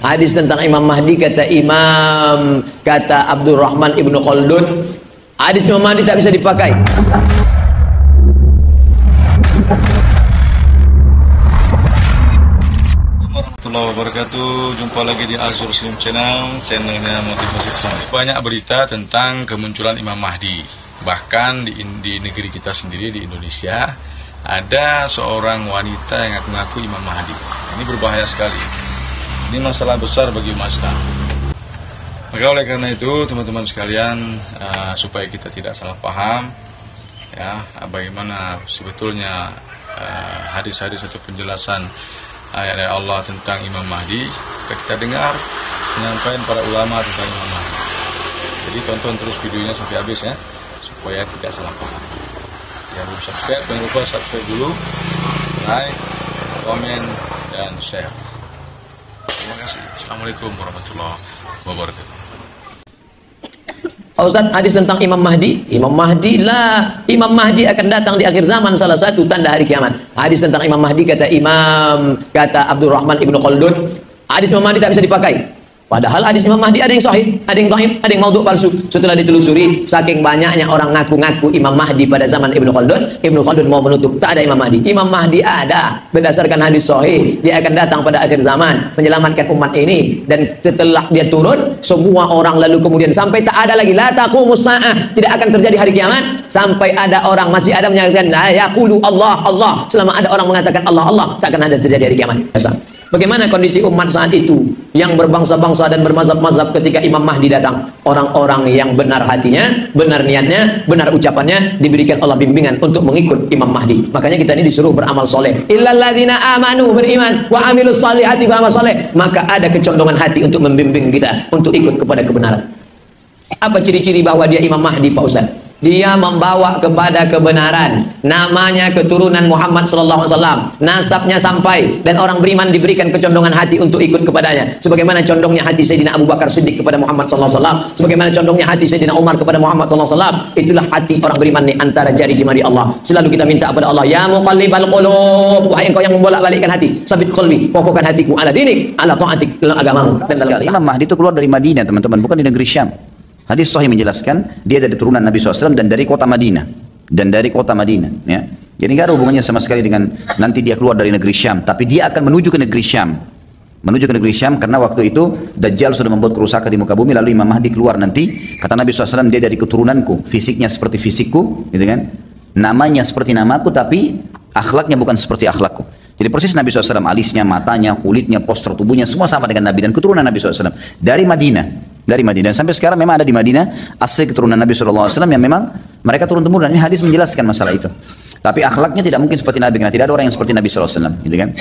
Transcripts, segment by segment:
Hadis tentang Imam Mahdi, kata Abdurrahman Ibnu Khaldun, hadis Imam Mahdi tak bisa dipakai. Warahmatullahi wabarakatuh. Jumpa lagi di Azur Slim Channel, channelnya motivasi Islam. Banyak berita tentang kemunculan Imam Mahdi. Bahkan di negeri kita sendiri, di Indonesia, ada seorang wanita yang mengaku Imam Mahdi. Ini berbahaya sekali. Ini masalah besar bagi umat Islam. Maka oleh karena itu teman-teman sekalian, supaya kita tidak salah paham ya, bagaimana sebetulnya hadis-hadis atau penjelasan ayat-ayat Allah tentang Imam Mahdi, kita dengar penyampaian para ulama tentang Imam Mahdi. Jadi tonton terus videonya sampai habis ya, supaya tidak salah paham. Yang belum subscribe, jangan lupa subscribe dulu, like, komen, dan share. Terima kasih. Assalamualaikum warahmatullahi wabarakatuh. Ustaz, hadis tentang Imam Mahdi. Imam Mahdi akan datang di akhir zaman, salah satu tanda hari kiamat. Hadis tentang Imam Mahdi, kata Abdurrahman Ibnu Khaldun, hadis Imam Mahdi tak bisa dipakai. Padahal hadis Imam Mahdi ada yang sahih, ada yang dhaif, ada yang maudhu' palsu. Setelah ditelusuri, saking banyaknya orang ngaku-ngaku Imam Mahdi pada zaman Ibnu Khaldun mau menutup tak ada Imam Mahdi. Imam Mahdi ada berdasarkan hadis sahih. Dia akan datang pada akhir zaman menyelamatkan umat ini, dan setelah dia turun, semua orang lalu kemudian sampai tak ada lagi la taqumus saah, tidak akan terjadi hari kiamat sampai ada orang masih ada menyatakan la yaqulu Allah Allah. Selama ada orang mengatakan Allah Allah, tak akan ada terjadi hari kiamat. Bagaimana kondisi umat saat itu yang berbangsa-bangsa dan bermazhab-mazhab ketika Imam Mahdi datang? Orang-orang yang benar hatinya, benar niatnya, benar ucapannya, diberikan Allah bimbingan untuk mengikut Imam Mahdi. Makanya kita ini disuruh beramal soleh. Illal ladzina amanu, beriman, wa amilus salihati, beramal soleh. Maka ada kecondongan hati untuk membimbing kita untuk ikut kepada kebenaran. Apa ciri-ciri bahwa dia Imam Mahdi, Pak Ustaz? Dia membawa kepada kebenaran, namanya keturunan Muhammad SAW, nasabnya sampai, dan orang beriman diberikan kecondongan hati untuk ikut kepadanya. Sebagaimana condongnya hati Sayyidina Abu Bakar Siddiq kepada Muhammad SAW, sebagaimana condongnya hati Sayyidina Umar kepada Muhammad SAW. Itulah hati orang beriman nih, antara jari jemari Allah. Selalu kita minta kepada Allah, ya muqallibal qulub, wahai engkau yang membolak-balikkan hati, sabit qalbi, kokohkan hatiku ala dinik, ala ta'atik, dalam agamamu. Dan dalam Imam Mahdi itu keluar dari Madinah, teman-teman, bukan di negeri Syam. Hadis sahih menjelaskan dia dari turunan Nabi SAW dan dari kota Madinah, ya. Jadi nggak ada hubungannya sama sekali dengan nanti dia keluar dari negeri Syam, tapi dia akan menuju ke negeri Syam, karena waktu itu Dajjal sudah membuat kerusakan di muka bumi. Lalu Imam Mahdi keluar nanti, kata Nabi SAW, dia dari keturunanku, fisiknya seperti fisikku, gitu kan, namanya seperti namaku, tapi akhlaknya bukan seperti akhlakku. Jadi persis Nabi SAW, alisnya, matanya, kulitnya, postur tubuhnya, semua sama dengan Nabi dan keturunan Nabi SAW dari Madinah. Dan sampai sekarang memang ada di Madinah asli keturunan Nabi SAW yang memang mereka turun-temurun. Ini hadis menjelaskan masalah itu. Tapi akhlaknya tidak mungkin seperti Nabi, karena tidak ada orang yang seperti Nabi SAW, gitu kan.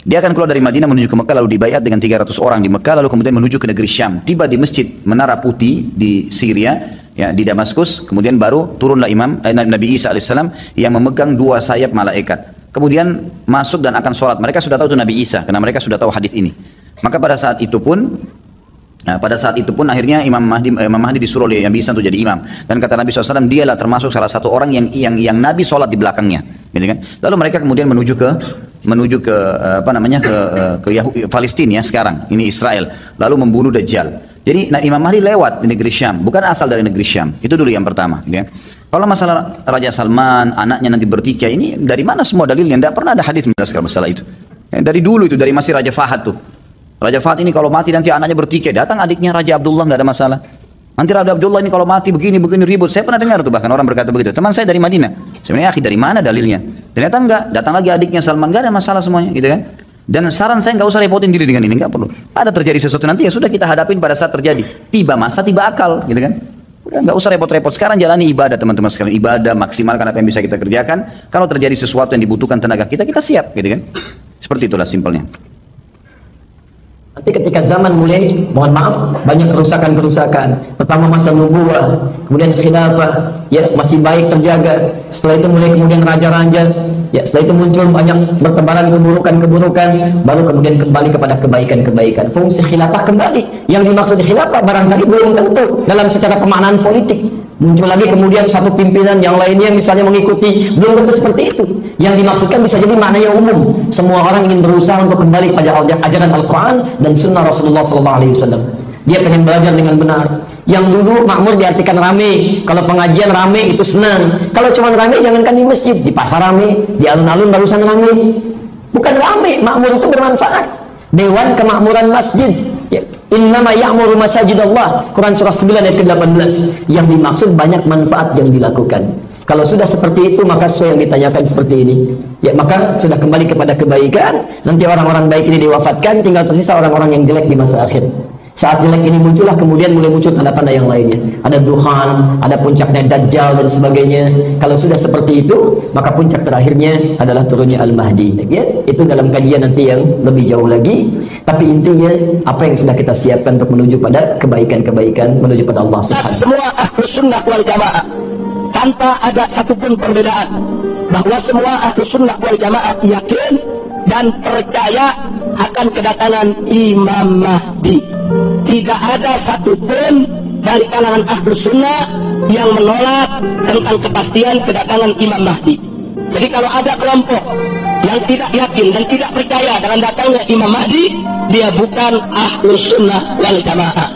Dia akan keluar dari Madinah menuju ke Mekah, lalu dibayat dengan 300 orang di Mekah, lalu kemudian menuju ke negeri Syam. Tiba di masjid Menara Putih di Syria, ya, di Damaskus. Kemudian baru turunlah Nabi Isa alaihissalam yang memegang 2 sayap malaikat. Kemudian masuk dan akan sholat. Mereka sudah tahu itu Nabi Isa, karena mereka sudah tahu hadis ini. Maka pada saat itu pun akhirnya Imam Mahdi disuruh oleh Nabi Isa untuk jadi imam. Dan kata Nabi SAW, dialah termasuk salah satu orang yang Nabi sholat di belakangnya, gitu kan? Lalu mereka kemudian menuju ke Palestina ya, sekarang ini Israel, lalu membunuh Dajjal. Jadi Imam Mahdi lewat di negeri Syam, bukan asal dari negeri Syam. Itu dulu yang pertama, gitu ya. Kalau masalah Raja Salman, anaknya nanti bertikai, ini dari mana semua dalilnya? Tidak pernah ada hadis menjelaskan masalah itu. Ya, dari dulu itu, dari masih Raja Fahad tuh. Raja Fahad ini kalau mati nanti anaknya bertikai, datang adiknya Raja Abdullah, nggak ada masalah. Nanti Raja Abdullah ini kalau mati begini ribut. Saya pernah dengar tuh, bahkan orang berkata begitu. Teman saya dari Madinah. Sebenarnya dari mana dalilnya? Ternyata enggak. Datang lagi adiknya Salman, nggak ada masalah semuanya, gitu kan? Dan saran saya nggak usah repotin diri dengan ini, nggak perlu. Ada terjadi sesuatu nanti ya sudah kita hadapin pada saat terjadi. Tiba masa, tiba akal, gitu kan? Udah nggak usah repot-repot. Sekarang jalani ibadah, teman-teman sekalian. Ibadah, maksimalkan apa yang bisa kita kerjakan. Kalau terjadi sesuatu yang dibutuhkan tenaga kita siap, gitu kan? Seperti itulah simpelnya. Nanti ketika zaman mulai, mohon maaf, banyak kerusakan-kerusakan. Pertama masa nubuwah, kemudian khilafah, ya masih baik terjaga. Setelah itu mulai kemudian raja-raja, ya setelah itu muncul banyak bertebaran keburukan-keburukan, baru kemudian kembali kepada kebaikan-kebaikan. Fungsi khilafah kembali. Yang dimaksud khilafah barangkali belum tentu dalam secara pemaknaan politik. Muncul lagi kemudian satu pimpinan yang lainnya misalnya mengikuti, belum tentu seperti itu. Yang dimaksudkan bisa jadi maknanya umum. Semua orang ingin berusaha untuk kembali pada ajaran Al-Quran dan Sunnah Rasulullah SAW. Dia pengen belajar dengan benar. Yang dulu makmur diartikan rame. Kalau pengajian rame itu senang. Kalau cuma rame jangankan di masjid, di pasar rame, di alun-alun barusan rame. Bukan rame, makmur itu bermanfaat. Dewan Kemakmuran Masjid. Innama ya'muru masajidallah. Quran surah 9 ayat ke-18. Yang dimaksud banyak manfaat yang dilakukan. Kalau sudah seperti itu, maka sesuai yang ditanyakan seperti ini, ya maka sudah kembali kepada kebaikan. Nanti orang-orang baik ini diwafatkan, tinggal tersisa orang-orang yang jelek di masa akhir. Saat jelek ini muncullah, kemudian mulai muncul tanda-tanda yang lainnya. Ada dukhan, ada puncaknya Dajjal dan sebagainya. Kalau sudah seperti itu, maka puncak terakhirnya adalah turunnya Al-Mahdi. Ya, itu dalam kajian nanti yang lebih jauh lagi. Tapi intinya, apa yang sudah kita siapkan untuk menuju pada kebaikan-kebaikan, menuju pada Allah Subhanahu. Semua Ahlus Sunnah wal Jamaah tanpa ada satupun perbedaan, bahwa semua Ahlus Sunnah wal Jamaah yakin dan percaya akan kedatangan Imam Mahdi. Tidak ada satupun dari kalangan Ahlus Sunnah yang menolak tentang kepastian kedatangan Imam Mahdi. Jadi kalau ada kelompok yang tidak yakin dan tidak percaya dengan datangnya Imam Mahdi, dia bukan Ahlus Sunnah wal Jamaah.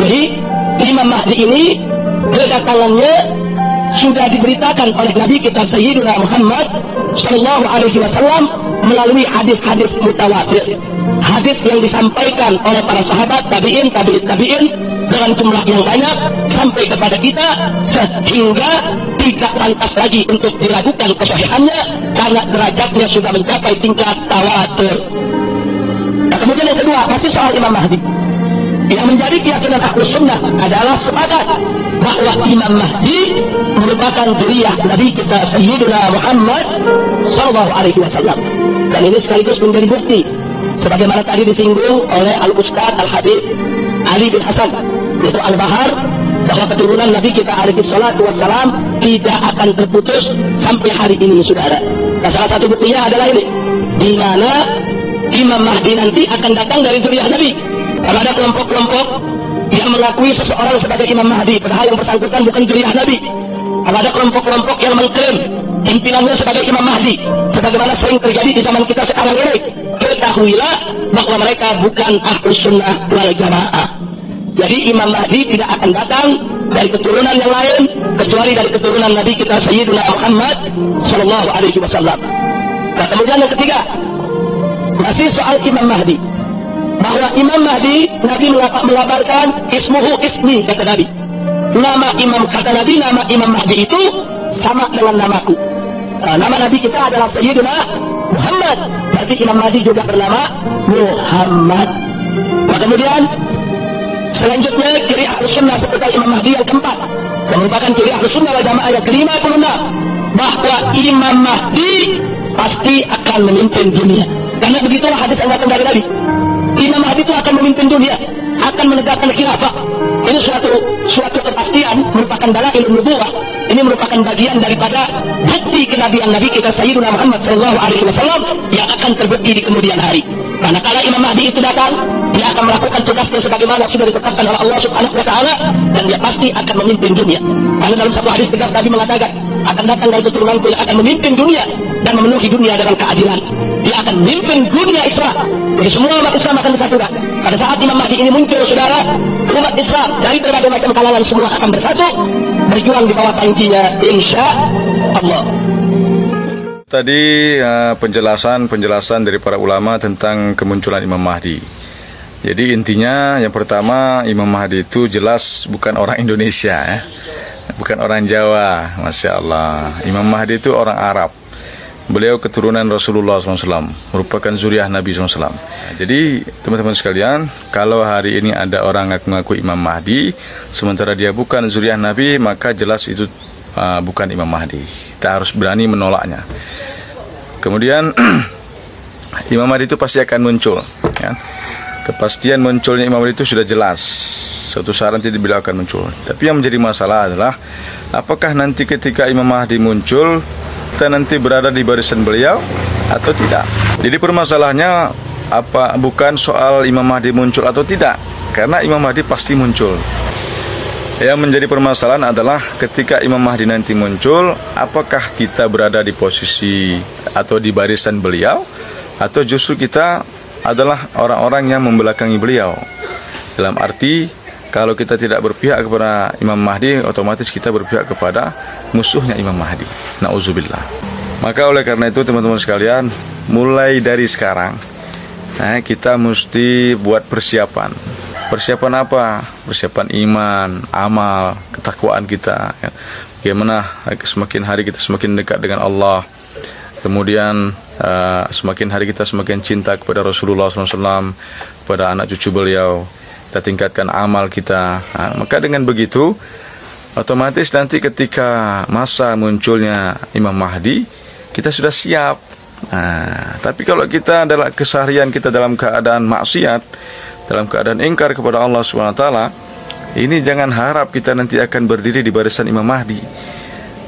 Jadi Imam Mahdi ini kedatangannya sudah diberitakan oleh Nabi kita Sayyidina Muhammad Sallallahu Alaihi Wasallam melalui hadis-hadis mutawatir, hadis yang disampaikan oleh para sahabat, tabi'in, tabi'in dengan jumlah yang banyak sampai kepada kita, sehingga tidak pantas lagi untuk diragukan kesahihannya karena derajatnya sudah mencapai tingkat tawatur. Nah, kemudian yang kedua, masih soal Imam Mahdi. Yang menjadi keyakinan Ahlus Sunnah adalah sepakat bahwa Imam Mahdi merupakan zuriyah Nabi kita Sayyidina Muhammad Sallallahu Alaihi Wasallam. Dan ini sekaligus menjadi bukti, sebagaimana tadi disinggung oleh Al-Ustadz Al-Habib Ali bin Hasan, yaitu Al-Bahar, bahwa keturunan Nabi kita alaihi salatu wassalam tidak akan terputus sampai hari ini, saudara. Nah, salah satu buktinya adalah ini, di mana Imam Mahdi nanti akan datang dari zuriyah Nabi. Kalau ada kelompok-kelompok yang mengakui seseorang sebagai Imam Mahdi, padahal yang bersangkutan bukan zuriyah Nabi. Kalau ada kelompok-kelompok yang mengklaim pimpinannya sebagai Imam Mahdi, sebagaimana sering terjadi di zaman kita sekarang ini, ketahuilah bahwa mereka bukan Ahlus Sunnah wal Jamaah. Jadi Imam Mahdi tidak akan datang dari keturunan yang lain kecuali dari keturunan Nabi kita Sayyidina Muhammad Sallallahu Alaihi Wasallam. Nah, kemudian yang ketiga, masih soal Imam Mahdi, bahwa Imam Mahdi, Nabi mengabarkan ismuhu ismi, kata Nabi. Nama Imam, kata Nabi, nama Imam Mahdi itu sama dengan namaku. Nah, nama Nabi kita adalah Sayyidina Muhammad, berarti Imam Mahdi juga bernama Muhammad. Nah, kemudian selanjutnya ciri Ahlus Sunnah seperti Imam Mahdi yang keempat, yang merupakan ciri Ahlus Sunnah wal Jamaah yang ke-56, bahwa Imam Mahdi pasti akan memimpin dunia. Karena begitulah hadis yang datang dari Nabi. Imam Mahdi itu akan memimpin dunia, akan menegakkan khilafah. Ini suatu kepastian, merupakan dalailun nubuwah. Ini merupakan bagian daripada bukti kenabian Nabi kita Sayyidina Muhammad Sallallahu Alaihi Wasallam yang akan terbukti di kemudian hari. Karena kalau Imam Mahdi itu datang, dia akan melakukan tugasnya sebagaimana sudah ditetapkan oleh Allah Subhanahu Wa Taala, dan dia pasti akan memimpin dunia. Karena dalam satu hadis tegas Nabi mengatakan, akan datang dari keturunanku yang akan memimpin dunia dan memenuhi dunia dengan keadilan. Dia akan memimpin dunia Islam. Jadi semua umat Islam akan disatukan. Pada saat Imam Mahdi ini muncul, saudara, umat Islam dari berbagai macam kalangan semua akan bersatu, berjuang di bawah pancinya, insya Allah. Tadi penjelasan dari para ulama tentang kemunculan Imam Mahdi. Jadi intinya yang pertama, Imam Mahdi itu jelas bukan orang Indonesia, ya. Bukan orang Jawa, Masya Allah. Imam Mahdi itu orang Arab. Beliau keturunan Rasulullah SAW, merupakan zuriyah Nabi SAW. Jadi teman-teman sekalian, kalau hari ini ada orang ngaku-ngaku Imam Mahdi, sementara dia bukan zuriyah Nabi, maka jelas itu bukan Imam Mahdi. Kita harus berani menolaknya. Kemudian Imam Mahdi itu pasti akan muncul, ya. Kepastian munculnya Imam Mahdi itu sudah jelas. Suatu saat nanti beliau akan muncul. Tapi yang menjadi masalah adalah apakah nanti ketika Imam Mahdi muncul, kita nanti berada di barisan beliau atau tidak. Jadi permasalahannya bukan soal Imam Mahdi muncul atau tidak, karena Imam Mahdi pasti muncul. Yang menjadi permasalahan adalah ketika Imam Mahdi nanti muncul, apakah kita berada di posisi atau di barisan beliau, atau justru kita adalah orang-orang yang membelakangi beliau. Dalam arti, kalau kita tidak berpihak kepada Imam Mahdi, otomatis kita berpihak kepada musuhnya Imam Mahdi. Na'udzubillah. Maka oleh karena itu teman-teman sekalian, mulai dari sekarang, kita mesti buat persiapan. Persiapan apa? Persiapan iman, amal, ketakwaan kita. Bagaimana semakin hari kita semakin dekat dengan Allah. Kemudian semakin hari kita semakin cinta kepada Rasulullah SAW, kepada anak cucu beliau. Kita tingkatkan amal kita. Maka dengan begitu, otomatis nanti ketika masa munculnya Imam Mahdi, kita sudah siap. Tapi kalau kita adalah keseharian kita dalam keadaan maksiat, dalam keadaan ingkar kepada Allah SWT, ini jangan harap kita nanti akan berdiri di barisan Imam Mahdi.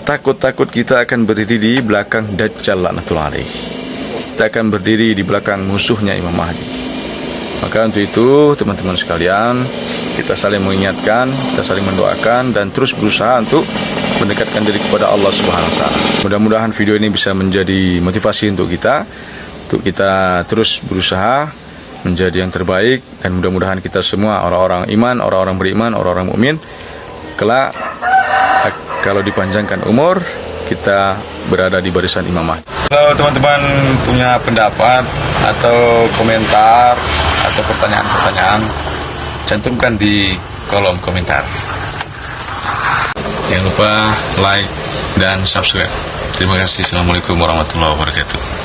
Takut-takut kita akan berdiri di belakang Dajjal laknatullah alaih. Kita akan berdiri di belakang musuhnya Imam Mahdi. Maka untuk itu teman-teman sekalian, kita saling mengingatkan, kita saling mendoakan, dan terus berusaha untuk mendekatkan diri kepada Allah Subhanahu wa taala. Mudah-mudahan video ini bisa menjadi motivasi untuk kita terus berusaha menjadi yang terbaik, dan mudah-mudahan kita semua orang-orang iman, orang-orang beriman, orang-orang mukmin kelak kalau dipanjangkan umur kita berada di barisan Imam Mahdi. Kalau teman-teman punya pendapat atau komentar atau pertanyaan-pertanyaan, cantumkan di kolom komentar. Jangan lupa like dan subscribe. Terima kasih. Assalamualaikum warahmatullahi wabarakatuh.